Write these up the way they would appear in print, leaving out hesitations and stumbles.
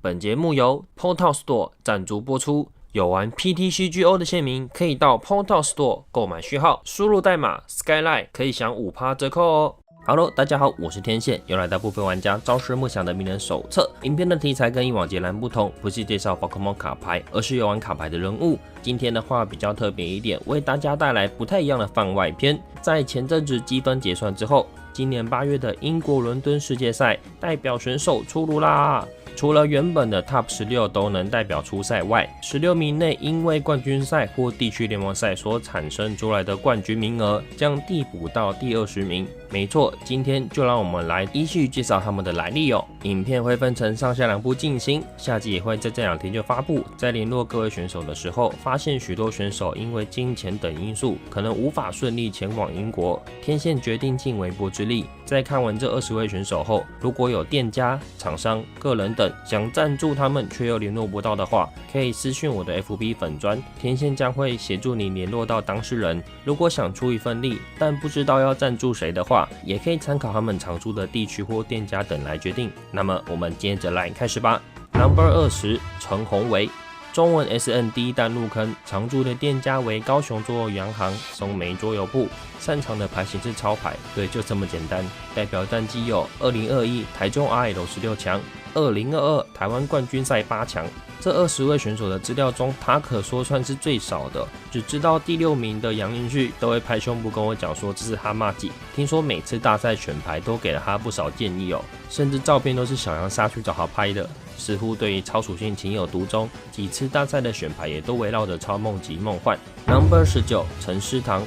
本节目由 Portal Store 赞助播出。有玩 PTCGO 的县民可以到 Portal Store 购买序号，输入代码 Skyline 可以享 5% 折扣哦。Hello， 大家好，我是天线，又来到部分玩家朝思暮想的名人手册。影片的题材跟以往截然不同，不是介绍宝可梦卡牌，而是游玩卡牌的人物。今天的话比较特别一点，为大家带来不太一样的番外篇。在前阵子积分结算之后，今年8月的英国伦敦世界赛代表选手出炉啦！除了原本的 Top 16都能代表出赛外，16名内因为冠军赛或地区联盟赛所产生出来的冠军名额将递补到第20名。没错，今天就让我们来依序介绍他们的来历哦。影片会分成上下2部进行，下集也会在这2天就发布。在联络各位选手的时候，发现许多选手因为金钱等因素，可能无法顺利前往英国。天线决定尽微薄之力，在看完这20位选手后，如果有店家、厂商、个人等想赞助他们却又联络不到的话，可以私讯我的 FB 粉专，天线将会协助你联络到当事人。如果想出一份力，但不知道要赞助谁的话，也可以参考他们常驻的地区或店家等来决定。那么我们接着来开始吧。Number 20，陈宏维。中文 SN 第一弹入坑，常驻的店家为高雄桌游洋行、松梅桌游铺，擅长的牌型是超牌，对，就这么简单。代表战绩有2021台中 RL 16强，2022台湾冠军赛8强。这20位选手的资料中，他可说算是最少的，只知道第6名的杨林旭都会拍胸脯跟我讲说这是哈麻吉。听说每次大赛选牌都给了他不少建议哦，甚至照片都是小杨杀去找他拍的。似乎对于超属性情有独钟，几次大赛的选牌也都围绕着超梦及梦幻。Number 19，陈诗堂。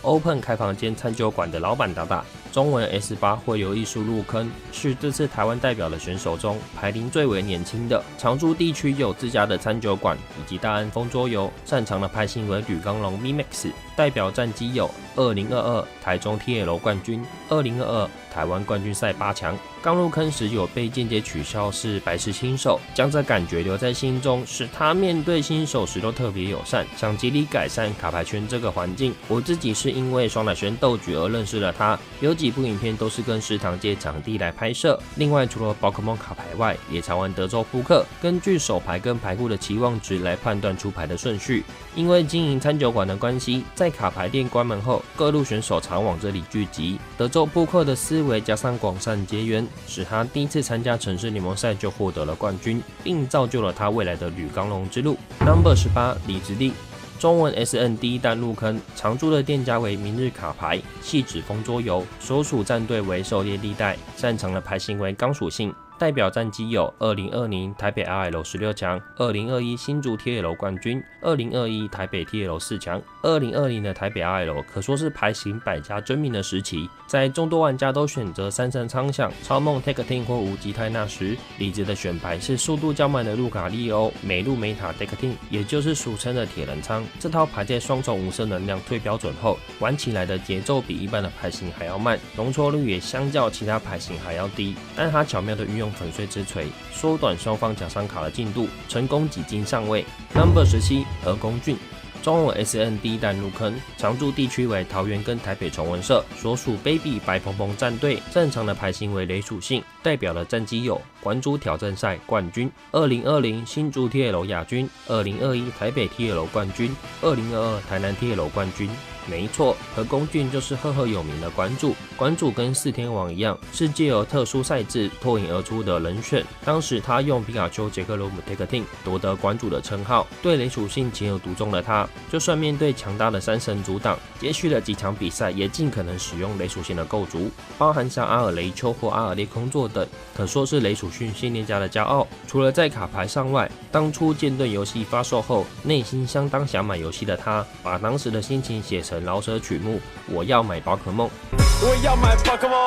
Open 开房间餐酒馆的老板大大，中文 S8 会有艺术入坑，是这次台湾代表的选手中排龄最为年轻的。常驻地区有自家的餐酒馆以及大安风桌游，擅长的牌型为铝钢龙 MiMax， 代表战绩有2022台中 TL 冠军，2022台湾冠军赛8强。刚入坑时有被间接取笑是白石新手，将这感觉留在心中，使他面对新手时都特别友善，想极力改善卡牌圈这个环境。我自己是因为双奶轩斗局而认识了他，有几部影片都是跟食堂借场地来拍摄。另外除了宝可梦卡牌外，也常玩德州扑克，根据手牌跟牌库的期望值来判断出牌的顺序。因为经营餐酒馆的关系，在卡牌店关门后，各路选手常往这里聚集。德州扑克的思维加上广善结缘，使他第一次参加城市联盟赛就获得了冠军，并造就了他未来的铝钢龙之路。Number 18，李直立。中文 SN 第一弹入坑，常驻的店家为明日卡牌、细指风桌游，所属战队为狩猎地带，擅长的牌型为钢属性。代表战绩有2020台北 RL 16强，2021新竹 TL 冠军，2021台北 TL 4强，2020的台北 RL 可说是牌型百家争鸣的时期。在众多玩家都选择三神苍响、超梦 Take Team 或无极泰纳时，李子的选牌是速度较慢的路卡利欧美路美塔 Take Team， 也就是俗称的铁人仓。这套牌在双重无色能量退标准后，玩起来的节奏比一般的牌型还要慢，容错率也相较其他牌型还要低，但它巧妙的运用粉碎之锤，缩短双方奖赏卡的进度，成功挤进上位。Number 17，何公俊。中文 SN 第一弹入坑，常驻地区为桃园跟台北崇文社，所属 Baby 白蓬蓬战队，擅长的牌型为雷属性，代表的战绩有关珠挑战赛冠军，2020新竹 TL 亚军，2021台北 TL 冠军，2022台南 TL 冠军。没错，何公俊就是赫赫有名的馆主。馆主跟四天王一样，是借由特殊赛制脱颖而出的人选。当时他用皮卡丘杰克罗姆 Take Team 夺得馆主的称号。对雷属性情有独钟的他，就算面对强大的三神阻挡，接续了几场比赛也尽可能使用雷属性的构筑，包含像阿尔雷丘或阿尔列空座等，可说是雷属性训练家的骄傲。除了在卡牌上外，当初剑盾游戏发售后，内心相当想买游戏的他，把当时的心情写成饶舌曲目，我要买宝可梦，我要买宝可梦，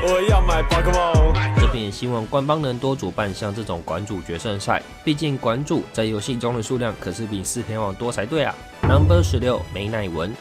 我要买宝可梦。这边也希望官方能多主办像这种馆主决胜赛，毕竟馆主在游戏中的数量可是比四天王多才对啊。Number 16，梅乃文。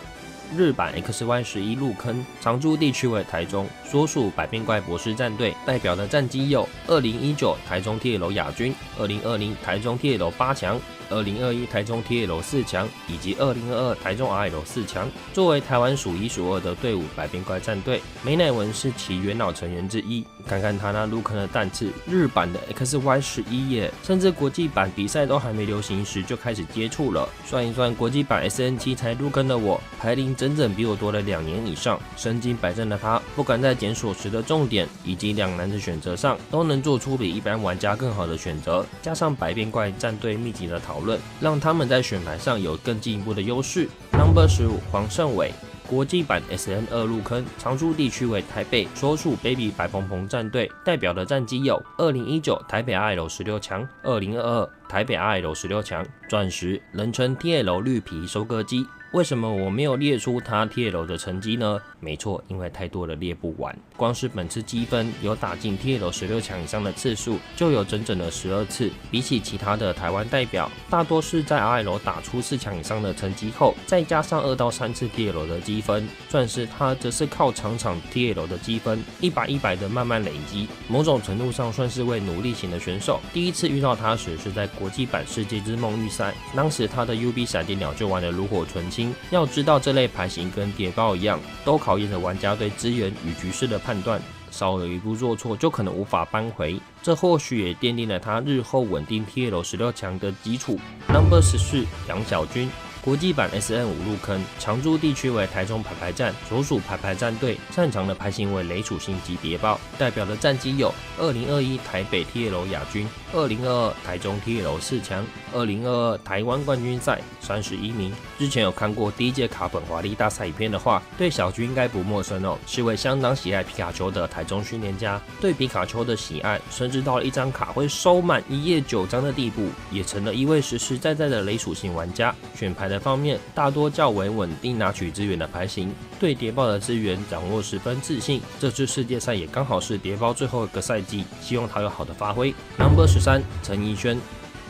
日版 XY11 入坑，常驻地区为台中，所属百变怪博士战队，代表的战绩有2019台中 TL 亚军、2020台中 TL 8强、2021台中 TL 4强以及2022台中 RL 4强。作为台湾数一数二的队伍，百变怪战队，美乃文是其元老成员之一。看看他那入坑的弹次，日版的 XY11耶，甚至国际版比赛都还没流行时就开始接触了。算一算，国际版 SN7 才入坑的我，排龄整整比我多了2年以上。身经百战的他，不管在检索时的重点以及两难的选择上，都能做出比一般玩家更好的选择。加上百变怪战队密集的讨论，让他们在选牌上有更进一步的优势。Number 15黄胜伟。国际版 SN2 入坑，常驻地区为台北，所属 Baby 白蓬蓬战队，代表的战绩有2019台北 RL 16强、2022台北 RL 16强，钻石，人称 TL 绿皮收割机。为什么我没有列出他 TL 的成绩呢？没错，因为太多了列不完。光是本次积分有打进 TL 16强以上的次数，就有整整的12次。比起其他的台湾代表，大多是在 RL 打出4强以上的成绩后，再加上2到3次 TL 的积分。钻石他则是靠场 TL 的积分100的慢慢累积，某种程度上算是位努力型的选手。第一次遇到他时是在国际版世界之梦预赛，当时他的 UB 闪电鸟就玩得炉火纯青。要知道这类牌型跟谍报一样，都考验着玩家对资源与局势的判断，稍有一步做错就可能无法扳回，这或许也奠定了他日后稳定 TL 16强的基础。Number 14杨晓军。国际版 SN5 入坑，常驻地区为台中排排站，所属排排战队，擅长的牌型为雷属性及谍报，代表的战绩有2021台北 TL 亚军、2022台中 TL 4强、2022台湾冠军赛31名。之前有看过第一届卡本华丽大赛影片的话，对小军应该不陌生哦，是位相当喜爱皮卡丘的台中训练家，对皮卡丘的喜爱，甚至到了一张卡会收满1页9张的地步，也成了一位实实在在的雷属性玩家。选牌的方面，大多较为稳定拿取资源的牌型，对谍报的资源掌握十分自信。这次世界赛也刚好是谍报最后一个赛季，希望他有好的发挥。Number 13陈怡轩，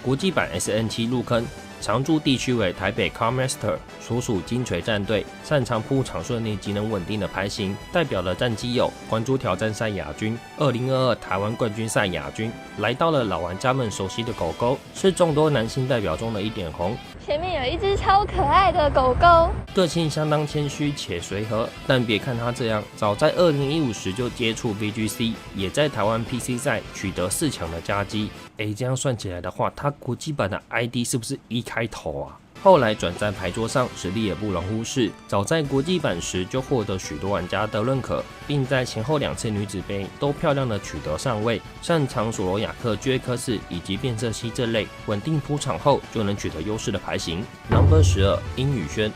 国际版 SN7 入坑，常驻地区为台北 Carmaster， 所属金锤战队，擅长铺场顺利、技能稳定的牌型，代表的战绩有关注挑战赛亚军、2022台湾冠军赛亚军。来到了老玩家们熟悉的狗狗，是众多男性代表中的一点红。前面有一只超可爱的狗狗，个性相当谦虚且随和，但别看他这样，早在2015时就接触 VGC， 也在台湾 PC 赛取得4强的佳绩。这样算起来的话，他国际版的 ID 是不是1开头啊？后来转战牌桌上，实力也不容忽视。早在国际版时就获得许多玩家的认可，并在前后2次女子杯都漂亮的取得上位。擅长索罗亚克、约克斯以及变色蜥这类稳定铺场后就能取得优势的牌型。Number 12殷宇轩。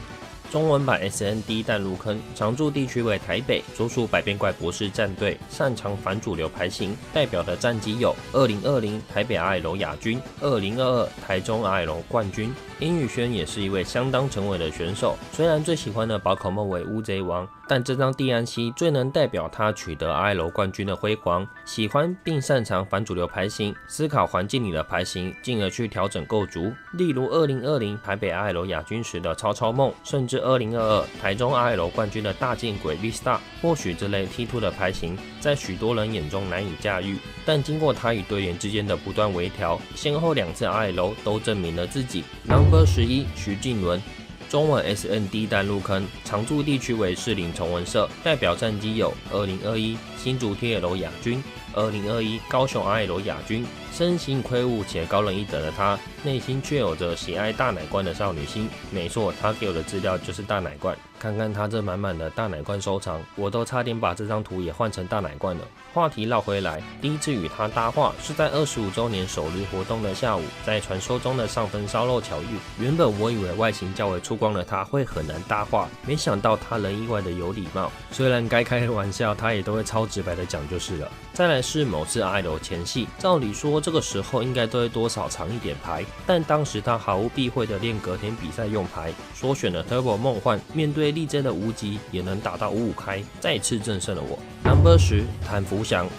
中文版 SN 第一弹入坑，常驻地区为台北，所属百变怪博士战队，擅长反主流牌型，代表的战绩有2020台北 RL 亚军、2022台中 RL 冠军。殷宇轩也是一位相当沉稳的选手，虽然最喜欢的宝可梦为乌贼王，但这张蒂安西最能代表他取得 RL 冠军的辉煌。喜欢并擅长反主流牌型，思考环境里的牌型，进而去调整构筑。例如2020台北 RL 亚军时的超超梦，甚至2022台中 RL 冠军的大剑鬼 V-Star。或许这类 T2 的牌型在许多人眼中难以驾驭，但经过他与队员之间的不断微调，先后2次 RL 都证明了自己。Number 11徐静伦。中文 SN 第一弹入坑，常驻地区为士林崇文社，代表战绩有2021新竹 TL 亚军、2021高雄 RL 亚军。身形魁梧且高人一等的他，内心却有着喜爱大奶罐的少女心。没错，他给我的资料就是大奶罐。看看他这满满的大奶罐收藏，我都差点把这张图也换成大奶罐了。话题绕回来，第一次与他搭话是在25周年首日活动的下午，在传说中的上分烧肉巧遇。原本我以为外形较为粗犷的他会很难搭话，没想到他人意外的有礼貌。虽然该开玩笑，他也都会超直白的讲就是了。再来是某次 RL 前戏，照理说这个时候应该都会多少藏一点牌，但当时他毫无避讳的练隔天比赛用牌，所选的 Turbo 梦幻，面对力争的无极也能打到55开，再次震慑了我。Number 10谭福祥。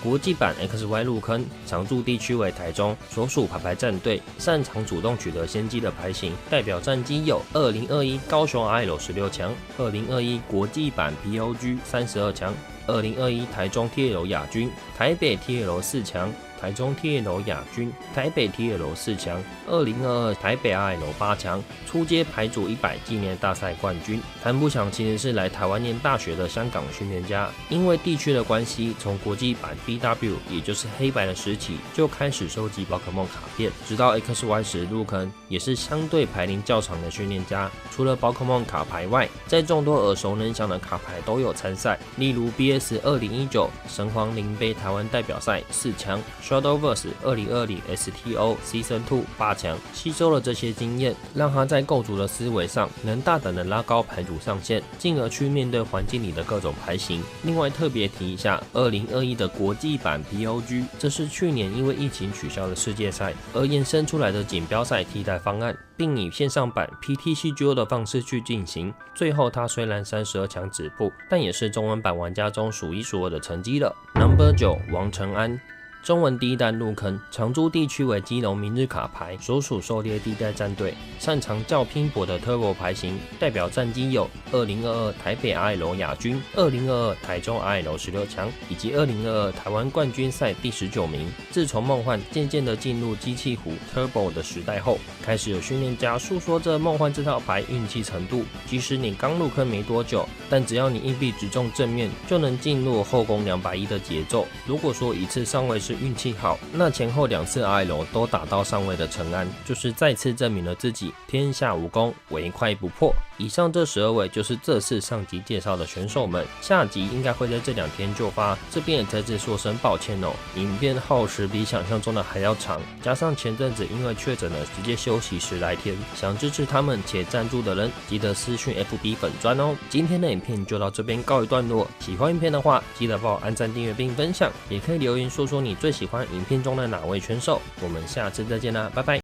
国际版 XY 入坑，常驻地区为台中，所属排战队，擅长主动取得先机的牌型，代表战绩有2021高雄 RL 16强，2021国际版 POG 32强，2021台中 TL 亚军，台北 TL 4强。台中 TL 亚军，台北 TL 4强，2022台北 RL 8强，初阶牌组100纪念大赛冠军。谭不祥其实是来台湾念大学的香港训练家，因为地区的关系，从国际版 BW 也就是黑白的时期就开始收集宝可梦卡片，直到 XY 时入坑，也是相对牌龄较长的训练家。除了宝可梦卡牌外，在众多耳熟能详的卡牌都有参赛，例如 BS 2019神皇灵杯台湾代表赛4强。Shadowverse 2020 STO Season 2 8强，吸收了这些经验，让他在构筑的思维上能大胆的拉高牌组上限，进而去面对环境里的各种牌型。另外特别提一下，2021的国际版 POG， 这是去年因为疫情取消的世界赛而衍生出来的锦标赛替代方案，并以线上版 PTCGO 的方式去进行。最后他虽然32强止步，但也是中文版玩家中数一数二的成绩了。Number 9王承安。中文第一弹入坑，常驻地区为基隆明日卡牌，所属狩猎地带战队，擅长较拼搏的 Turbo 牌型，代表战绩有2022台北 RL 亚军，2022台中 RL 16强，以及2022台湾冠军赛第19名。自从梦幻渐渐的进入机器虎 Turbo 的时代后，开始有训练家诉说着梦幻这套牌运气程度，即使你刚入坑没多久，但只要你硬币直中正面，就能进入后宫210的节奏。如果说一次上位是运气好，那前后2次 RL 都打到上位的承安，就是再次证明了自己天下武功唯快不破。以上这12位就是这次上集介绍的选手们，下集应该会在这2天就发，这边也再次说声抱歉哦。影片耗时比想象中的还要长，加上前阵子因为确诊了直接休息10来天，想支持他们且赞助的人记得私讯 FB 粉专哦。今天的影片就到这边告一段落，喜欢影片的话记得帮我按赞订阅并分享，也可以留言说说你最喜欢影片中的哪位选手。我们下次再见啦，拜拜。